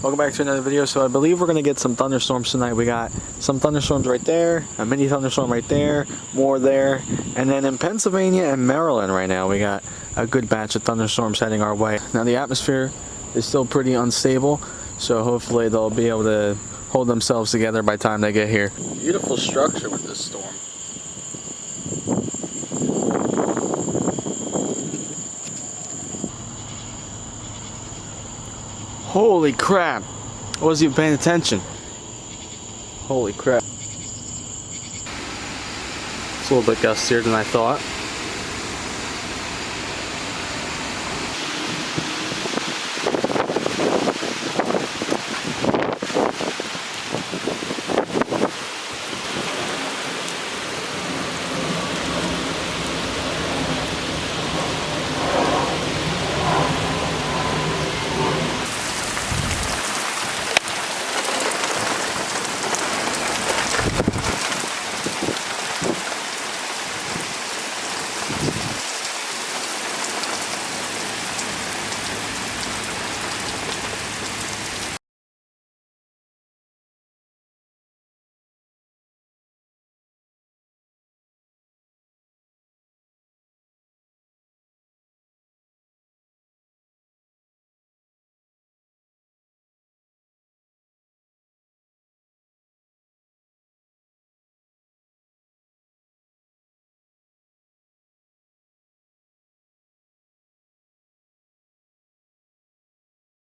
Welcome back to another video. So I believe we're going to get some thunderstorms tonight. We got some thunderstorms right there, a mini thunderstorm right there, more there, and then in Pennsylvania and Maryland right now we got a good batch of thunderstorms heading our way. Now the atmosphere is still pretty unstable, so hopefully they'll be able to hold themselves together by the time they get here. Beautiful structure with this storm. Holy crap! I wasn't even paying attention. Holy crap. It's a little bit gustier than I thought.